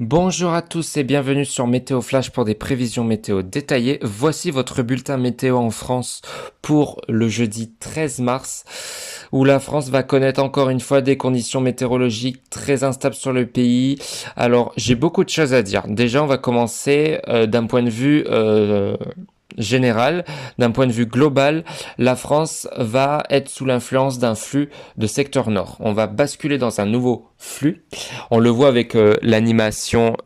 Bonjour à tous et bienvenue sur Météo Flash pour des prévisions météo détaillées. Voici votre bulletin météo en France pour le jeudi 13 mars, où la France va connaître encore une fois des conditions météorologiques très instables sur le pays. Alors, j'ai beaucoup de choses à dire. Déjà, on va commencer d'un point de vue général, d'un point de vue global, la France va être sous l'influence d'un flux de secteur nord. On va basculer dans un nouveau flux. On le voit avec l'animation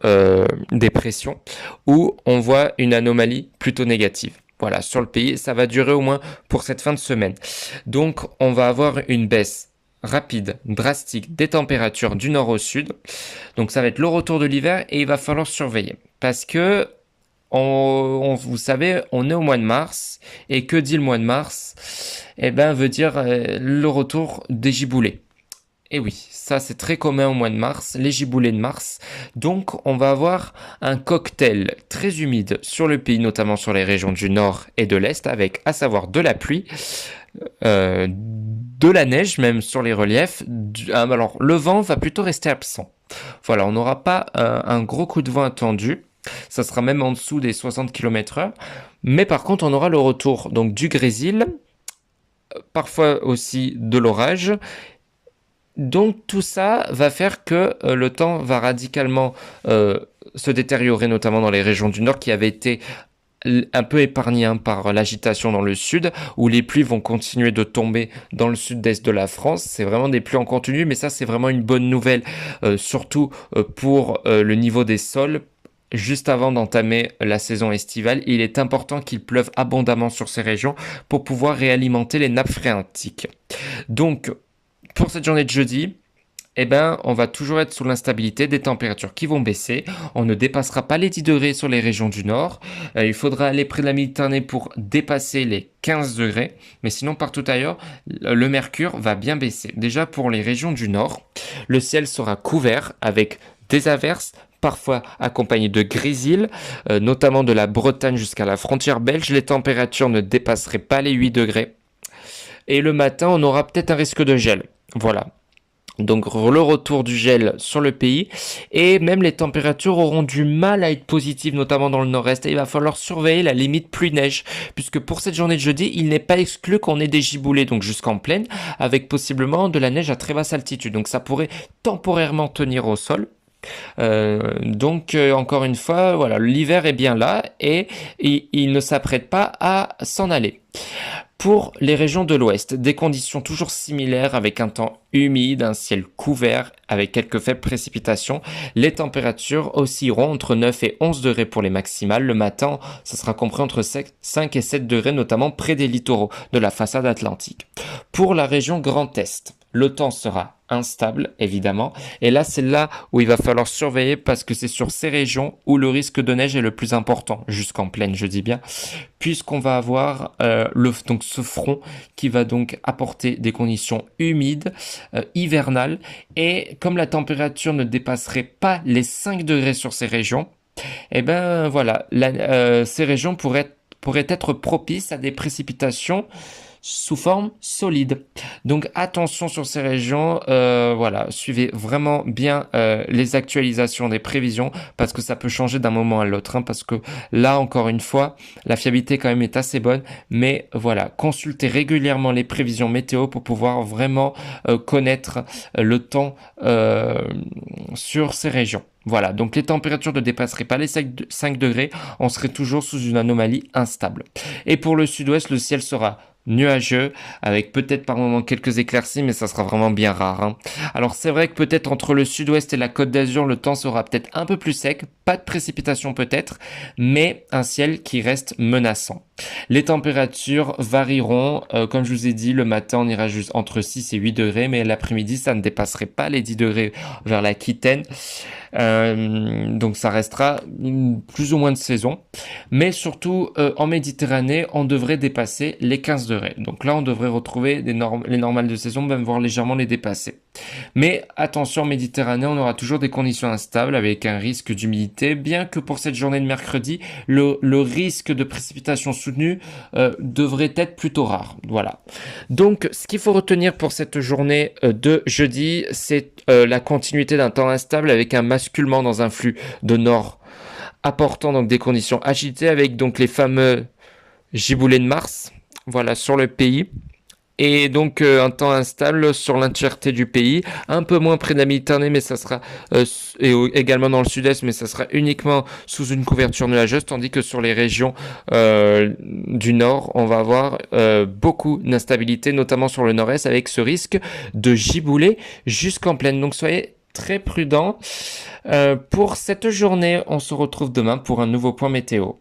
des pressions, où on voit une anomalie plutôt négative. Voilà, sur le pays, ça va durer au moins pour cette fin de semaine. Donc, on va avoir une baisse rapide, drastique des températures du nord au sud. Donc, ça va être le retour de l'hiver et il va falloir surveiller. Parce que vous savez, on est au mois de mars, et que dit le mois de mars? Eh ben, veut dire le retour des giboulées. Et oui, ça c'est très commun au mois de mars, les giboulées de mars. Donc on va avoir un cocktail très humide sur le pays, notamment sur les régions du nord et de l'est, avec à savoir de la pluie, de la neige même sur les reliefs. Alors le vent va plutôt rester absent. Voilà, on n'aura pas un gros coup de vent attendu. Ça sera même en dessous des 60 km/h. Mais par contre, on aura le retour donc du grésil, parfois aussi de l'orage. Donc tout ça va faire que le temps va radicalement se détériorer, notamment dans les régions du nord qui avaient été un peu épargnées par l'agitation dans le sud, où les pluies vont continuer de tomber dans le sud-est de la France. C'est vraiment des pluies en continu, mais ça c'est vraiment une bonne nouvelle, surtout pour le niveau des sols. Juste avant d'entamer la saison estivale, il est important qu'il pleuve abondamment sur ces régions pour pouvoir réalimenter les nappes phréatiques. Donc, pour cette journée de jeudi, eh ben, on va toujours être sous l'instabilité des températures qui vont baisser. On ne dépassera pas les 10 degrés sur les régions du nord. Il faudra aller près de la Méditerranée pour dépasser les 15 degrés. Mais sinon, partout ailleurs, le mercure va bien baisser. Déjà pour les régions du nord, le ciel sera couvert avec des averses, parfois accompagnées de grésil, notamment de la Bretagne jusqu'à la frontière belge. Les températures ne dépasseraient pas les 8 degrés. Et le matin, on aura peut-être un risque de gel. Voilà. Donc le retour du gel sur le pays, et même les températures auront du mal à être positives, notamment dans le nord-est, et il va falloir surveiller la limite pluie-neige, puisque pour cette journée de jeudi, il n'est pas exclu qu'on ait des giboulées, donc jusqu'en plaine, avec possiblement de la neige à très basse altitude, donc ça pourrait temporairement tenir au sol. Encore une fois, voilà, l'hiver est bien là, et il ne s'apprête pas à s'en aller. Pour les régions de l'ouest, des conditions toujours similaires avec un temps humide, un ciel couvert avec quelques faibles précipitations. Les températures oscilleront entre 9 et 11 degrés pour les maximales. Le matin, ça sera compris entre 5 et 7 degrés, notamment près des littoraux de la façade atlantique. Pour la région Grand Est, le temps sera instable, évidemment. Et là, c'est là où il va falloir surveiller parce que c'est sur ces régions où le risque de neige est le plus important, jusqu'en plaine, je dis bien, puisqu'on va avoir donc ce front qui va donc apporter des conditions humides, hivernales, et comme la température ne dépasserait pas les 5 degrés sur ces régions, et ben voilà, ces régions pourraient être propices à des précipitations sous forme solide. Donc attention sur ces régions, voilà, suivez vraiment bien les actualisations des prévisions parce que ça peut changer d'un moment à l'autre, hein, parce que là encore une fois, la fiabilité quand même est assez bonne, mais voilà, consultez régulièrement les prévisions météo pour pouvoir vraiment connaître le temps sur ces régions. Voilà, donc les températures ne dépasseraient pas les 5 degrés, on serait toujours sous une anomalie instable. Et pour le sud-ouest, le ciel sera nuageux, avec peut-être par moment quelques éclaircies, mais ça sera vraiment bien rare, hein. Alors c'est vrai que peut-être entre le sud-ouest et la Côte d'Azur, le temps sera peut-être un peu plus sec, pas de précipitation peut-être, mais un ciel qui reste menaçant. Les températures varieront, comme je vous ai dit, le matin on ira juste entre 6 et 8 degrés, mais l'après-midi ça ne dépasserait pas les 10 degrés vers l'Aquitaine. Donc ça restera plus ou moins de saison. Mais surtout en Méditerranée, on devrait dépasser les 15 degrés. Donc là, on devrait retrouver les normales de saison, même voire légèrement les dépasser. Mais attention, Méditerranée, on aura toujours des conditions instables avec un risque d'humidité, bien que pour cette journée de mercredi, le risque de précipitation soutenue devrait être plutôt rare. Voilà. Donc, ce qu'il faut retenir pour cette journée de jeudi, c'est la continuité d'un temps instable avec un basculement dans un flux de nord apportant donc des conditions agitées avec donc les fameux giboulées de Mars, voilà, sur le pays. Et donc un temps instable sur l'entièreté du pays, un peu moins près de la Méditerranée, mais ça sera également dans le sud-est, mais ça sera uniquement sous une couverture nuageuse, tandis que sur les régions du nord, on va avoir beaucoup d'instabilité, notamment sur le nord-est, avec ce risque de gibouler jusqu'en plaine. Donc soyez très prudents. Pour cette journée, on se retrouve demain pour un nouveau point météo.